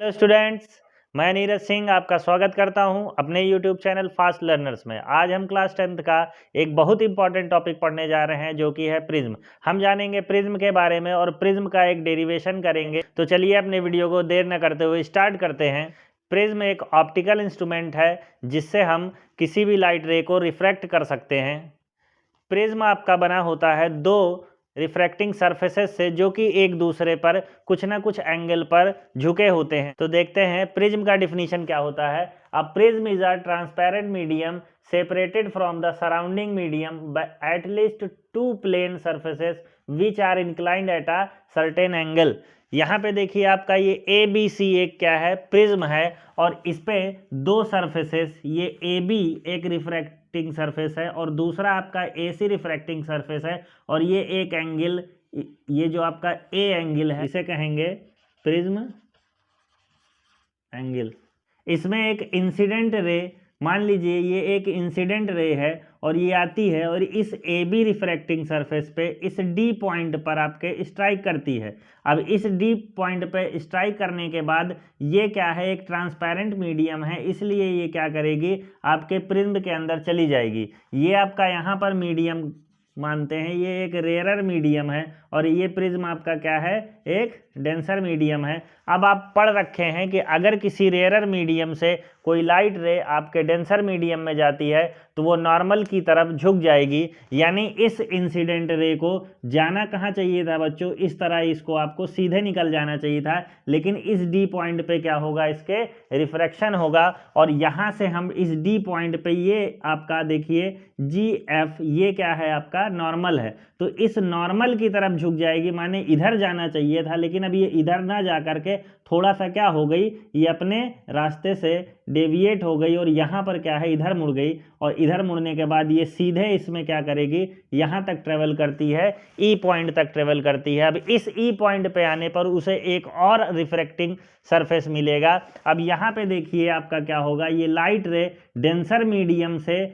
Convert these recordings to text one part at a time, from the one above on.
Hello students, मैं नीरज सिंह आपका स्वागत करता हूं अपने यूट्यूब चैनल फास्ट लर्नर्स में। आज हम क्लास 10th का एक बहुत इंपॉर्टेंट टॉपिक पढ़ने जा रहे हैं जो कि है प्रिज्म। हम जानेंगे प्रिज्म के बारे में और प्रिज्म का एक डेरिवेशन करेंगे। तो चलिए अपने वीडियो को देर न करते हुए स्टार्ट करते हैं। प्रिज्म एक ऑप्टिकल इंस्ट्रूमेंट है जिससे हम किसी भी लाइट रे को रिफ्रैक्ट कर सकते हैं। प्रिज्म आपका बना होता है दो रिफ्रैक्टिंग सरफेसेस से जो कि एक दूसरे पर कुछ ना कुछ एंगल पर झुके होते हैं। तो देखते हैं प्रिज्म का डिफिनीशन क्या होता है। A prism is a transparent medium separated from the surrounding medium by at least two plane surfaces which are inclined at a certain angle. यहाँ पे देखिए आपका ये ए बी सी एक क्या है, प्रिज्म है, और इस पे दो सरफेसेस, ये ए बी एक रिफ्रैक्टिंग सरफेस है और दूसरा आपका ए सी रिफ्रैक्टिंग सरफेस है, और ये एक एंगल, ये जो आपका ए एंगल है इसे कहेंगे प्रिज्म एंगल। इसमें एक इंसिडेंट रे, मान लीजिए ये एक इंसिडेंट रे है और ये आती है और इस ए बी रिफ्रैक्टिंग सरफेस पे इस डी पॉइंट पर आपके स्ट्राइक करती है। अब इस डी पॉइंट पे स्ट्राइक करने के बाद ये क्या है, एक ट्रांसपेरेंट मीडियम है, इसलिए ये क्या करेगी, आपके प्रिज्म के अंदर चली जाएगी। ये आपका यहाँ पर मीडियम मानते हैं, ये एक रेयरर मीडियम है और ये प्रिज्म आपका क्या है, एक डेंसर मीडियम है। अब आप पढ़ रखे हैं कि अगर किसी रेयरर मीडियम से कोई लाइट रे आपके डेंसर मीडियम में जाती है तो वो नॉर्मल की तरफ झुक जाएगी। यानी इस इंसिडेंट रे को जाना कहाँ चाहिए था बच्चों, इस तरह इसको आपको सीधे निकल जाना चाहिए था, लेकिन इस डी पॉइंट पे क्या होगा, इसके रिफ्रैक्शन होगा। और यहाँ से हम इस डी पॉइंट पे ये आपका देखिए जी एफ, ये क्या है आपका नॉर्मल है, तो इस नॉर्मल की तरफ झुक जाएगी, माने इधर जाना चाहिए था, लेकिन अब ये इधर ना जा करके थोड़ा सा क्या हो गई, ये अपने रास्ते से डेविएट हो गई और यहाँ पर क्या है, इधर मुड़ गई, और इधर मुड़ने के बाद ये सीधे इसमें क्या करेगी, यहाँ तक ट्रेवल करती है, ई पॉइंट तक ट्रेवल करती है। अब इस ई पॉइंट पे आने पर उसे एक और रिफ्रैक्टिंग सरफेस मिलेगा। अब यहाँ पे देखिए आपका क्या होगा, ये लाइट रे डेंसर मीडियम से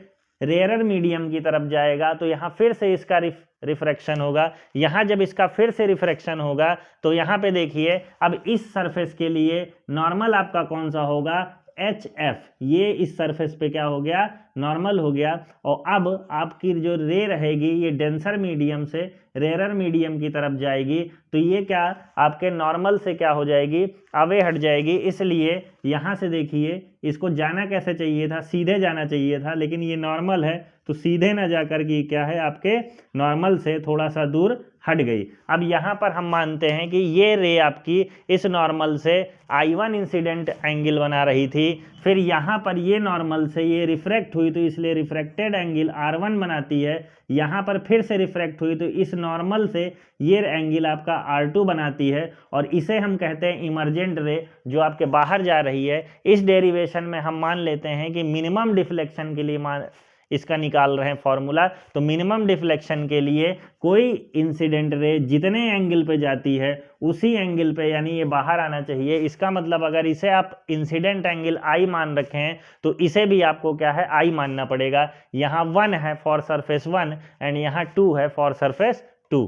रेयरर मीडियम की तरफ जाएगा, तो यहाँ फिर से इसका रिफ्रैक्शन होगा। यहाँ जब इसका फिर से रिफ्रैक्शन होगा तो यहाँ पे देखिए अब इस सरफेस के लिए नॉर्मल आपका कौन सा होगा, एच एफ, ये इस सरफेस पे क्या हो गया, नॉर्मल हो गया। और अब आपकी जो रे रहेगी ये डेंसर मीडियम से रेयरर मीडियम की तरफ जाएगी, तो ये क्या आपके नॉर्मल से क्या हो जाएगी, अवे हट जाएगी। इसलिए यहाँ से देखिए इसको जाना कैसे चाहिए था, सीधे जाना चाहिए था, लेकिन ये नॉर्मल है तो सीधे ना जाकर के क्या है, आपके नॉर्मल से थोड़ा सा दूर हट गई। अब यहाँ पर हम मानते हैं कि ये रे आपकी इस नॉर्मल से I1 इंसिडेंट एंगल बना रही थी, फिर यहाँ पर ये नॉर्मल से ये रिफ्रैक्ट हुई तो इसलिए रिफ्रैक्टेड एंगल R1 बनाती है, यहाँ पर फिर से रिफ्रैक्ट हुई तो इस नॉर्मल से ये एंगल आपका R2 बनाती है, और इसे हम कहते हैं इमर्जेंट रे, जो आपके बाहर जा रही है। इस डेरिवेशन में हम मान लेते हैं कि मिनिमम डिफ्लेक्शन के लिए इसका निकाल रहे हैं फॉर्मूला, तो मिनिमम डिफ्लेक्शन के लिए कोई इंसिडेंट रे जितने एंगल पे जाती है उसी एंगल पे, यानी ये बाहर आना चाहिए। इसका मतलब अगर इसे आप इंसिडेंट एंगल आई मान रखे हैं तो इसे भी आपको क्या है, आई मानना पड़ेगा। यहाँ 1 है फॉर सरफेस 1 एंड यहाँ 2 है फॉर सरफेस 2।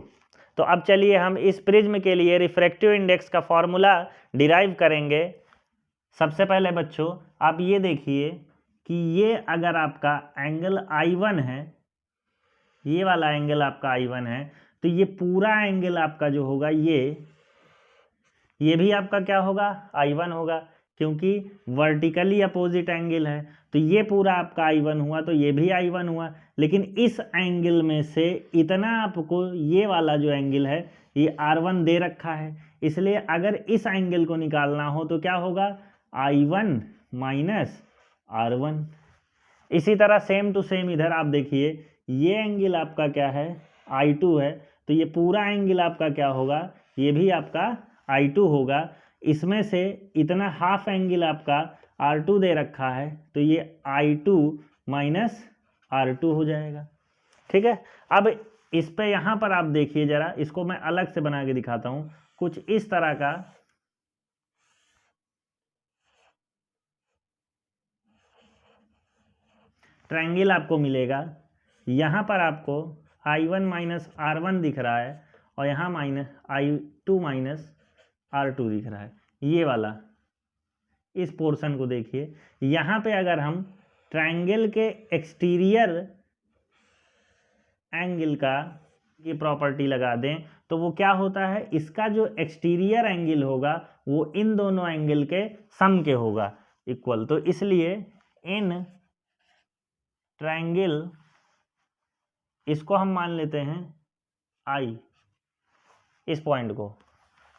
तो अब चलिए हम इस प्रिज्म के लिए रिफ्रैक्टिव इंडेक्स का फॉर्मूला डिराइव करेंगे। सबसे पहले बच्चों आप ये देखिए कि ये अगर आपका एंगल I1 है, ये वाला एंगल आपका I1 है, तो ये पूरा एंगल आपका जो होगा ये भी आपका क्या होगा, I1 होगा, क्योंकि वर्टिकली अपोजिट एंगल है। तो ये पूरा आपका I1 हुआ तो ये भी I1 हुआ, लेकिन इस एंगल में से इतना आपको ये वाला जो एंगल है ये R1 दे रखा है, इसलिए अगर इस एंगल को निकालना हो तो क्या होगा, I1 माइनस R1। इसी तरह सेम टू सेम इधर आप देखिए, ये एंगल आपका क्या है, I2 है, तो ये पूरा एंगल आपका क्या होगा, ये भी आपका I2 होगा। इसमें से इतना हाफ एंगल आपका R2 दे रखा है, तो ये I2 माइनस R2 हो जाएगा। ठीक है, अब इस पे यहाँ पर आप देखिए जरा, इसको मैं अलग से बना के दिखाता हूँ, कुछ इस तरह का ट्रायंगल आपको मिलेगा। यहाँ पर आपको I1 माइनस R1 दिख रहा है और यहाँ I2 माइनस R2 दिख रहा है, ये वाला इस पोर्शन को देखिए, यहाँ पे अगर हम ट्रायंगल के एक्सटीरियर एंगल का ये प्रॉपर्टी लगा दें तो वो क्या होता है, इसका जो एक्सटीरियर एंगल होगा वो इन दोनों एंगल के सम के होगा इक्वल। तो इसलिए इन ट्रायंगल, इसको हम मान लेते हैं आई, इस पॉइंट को,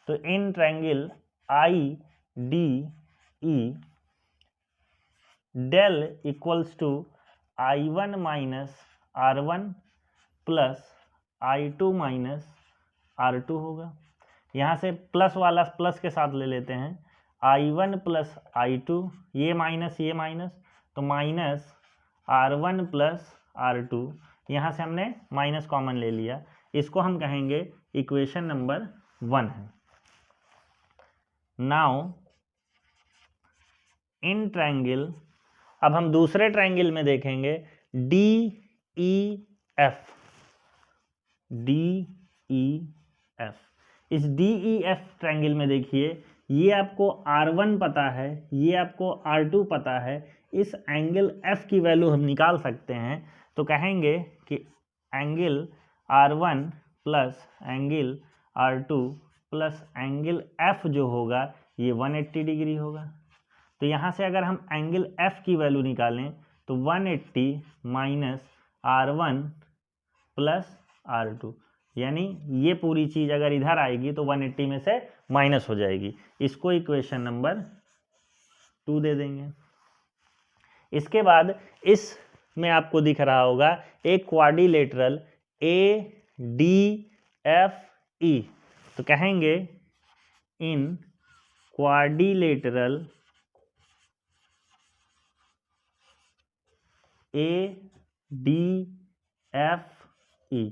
तो in triangle I D E del equals to I1 minus R1 plus I2 minus R2 होगा। यहाँ से प्लस वाला प्लस के साथ ले लेते हैं, I1 प्लस I2, ये माइनस तो माइनस R1 प्लस R2, यहाँ से हमने माइनस कॉमन ले लिया, इसको हम कहेंगे इक्वेशन नंबर 1 है। नाउ इन ट्रायंगल, अब हम दूसरे ट्रायंगल में देखेंगे DEF, इस DEF ट्रायंगल में देखिए, ये आपको R1 पता है, ये आपको R2 पता है, इस एंगल F की वैल्यू हम निकाल सकते हैं। तो कहेंगे कि angle R1 plus angle R2 plus angle F जो होगा ये 180 डिग्री होगा। तो यहाँ से अगर हम एंगल F की वैल्यू निकालें तो 180 माइनस R1 प्लस R2, यानी ये पूरी चीज़ अगर इधर आएगी तो 180 में से माइनस हो जाएगी। इसको इक्वेशन नंबर 2 दे देंगे। इसके बाद इस में आपको दिख रहा होगा एक क्वाड्रिलेटरल ADFE, तो कहेंगे इन क्वाड्रिलेटरल ADFE,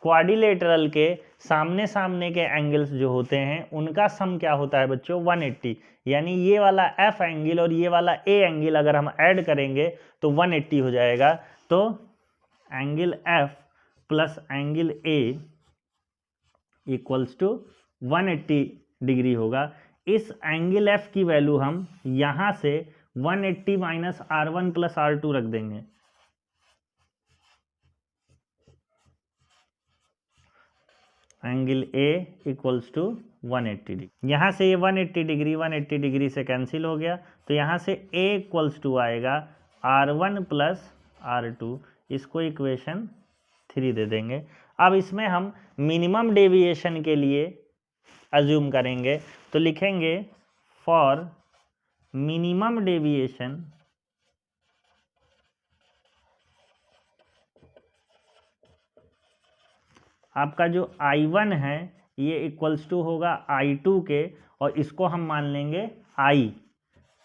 क्वाड्रिलेटरल के सामने सामने के एंगल्स जो होते हैं उनका सम क्या होता है बच्चों, 180। यानी ये वाला F एंगल और ये वाला A एंगल अगर हम ऐड करेंगे तो 180 हो जाएगा। तो angle F plus angle A equals to 180 degree होगा। इस एंगल F की वैल्यू हम यहाँ से 180 माइनस R1 प्लस R2 रख देंगे। Angle A equals to 180 degree, यहाँ से ये 180 डिग्री से कैंसिल हो गया, तो यहाँ से A इक्वल्स टू आएगा R1 प्लस R2, इसको इक्वेशन 3 दे देंगे। अब इसमें हम मिनिमम डेविएशन के लिए अज्यूम करेंगे, तो लिखेंगे फॉर मिनिमम डेविएशन आपका जो I1 है ये इक्वल्स टू होगा I2 के, और इसको हम मान लेंगे I,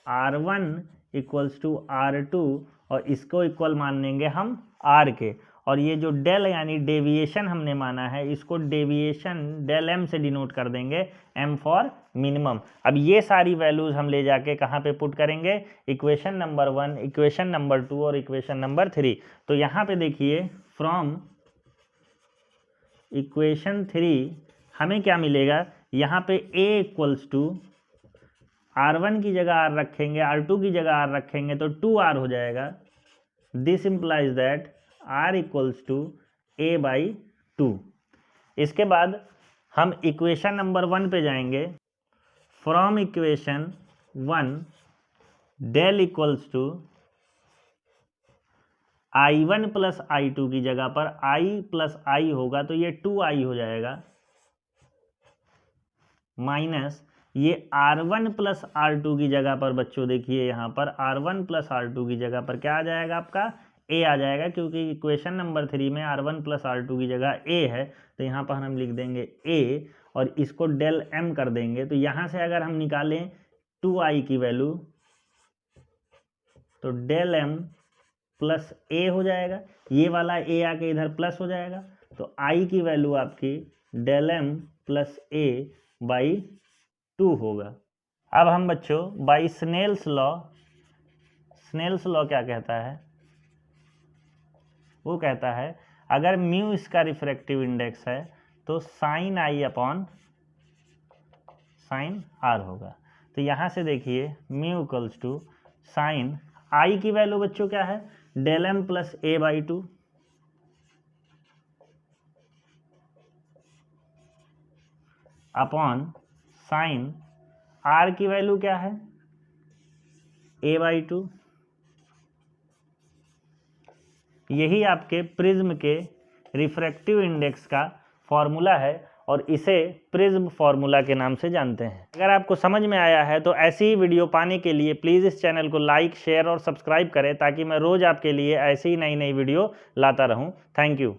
R1 equals to R2 और इसको इक्वल मान लेंगे हम R के, और ये जो डेल यानी डेविएशन हमने माना है इसको डेविएशन डेल M से डिनोट कर देंगे, M फॉर मिनिमम। अब ये सारी वैल्यूज हम ले जाके कहाँ पे पुट करेंगे, इक्वेशन नंबर 1, इक्वेशन नंबर 2 और इक्वेशन नंबर 3। तो यहाँ पे देखिए फ्रॉम इक्वेशन 3 हमें क्या मिलेगा, यहाँ पे A इक्वल्स टू R1 की जगह R रखेंगे, R2 की जगह R रखेंगे तो 2R हो जाएगा। This implies that R equals to A by 2। इसके बाद हम इक्वेशन नंबर 1 पे जाएंगे। From equation 1 del equals to I1 plus I2 की जगह पर I प्लस I होगा तो ये 2I हो जाएगा, माइनस ये R1 प्लस R2 की जगह पर बच्चों देखिए यहाँ पर R1 प्लस R2 की जगह पर क्या आ जाएगा, आपका A आ जाएगा, क्योंकि इक्वेशन नंबर 3 में R1 प्लस R2 की जगह A है, तो यहाँ पर हम लिख देंगे A और इसको डेल M कर देंगे। तो यहाँ से अगर हम निकालें 2I की वैल्यू तो डेल M प्लस A हो जाएगा, ये वाला A आके इधर प्लस हो जाएगा, तो I की वैल्यू आपकी del M plus A by 2 होगा। अब हम बच्चों बाई स्नेल्स लॉ क्या कहता है, वो कहता है अगर म्यू इसका रिफ्रैक्टिव इंडेक्स है तो sine I upon sine R होगा। तो यहाँ से देखिए mu equals to sine I की वैल्यू बच्चों क्या है, del M plus A by two, upon sine R की वैल्यू क्या है, ए बाई टू। यही आपके प्रिज्म के रिफ्रैक्टिव इंडेक्स का फॉर्मूला है और इसे प्रिज्म फॉर्मूला के नाम से जानते हैं। अगर आपको समझ में आया है तो ऐसी ही वीडियो पाने के लिए प्लीज़ इस चैनल को लाइक, शेयर और सब्सक्राइब करें ताकि मैं रोज़ आपके लिए ऐसी ही नई नई वीडियो लाता रहूं। Thank you.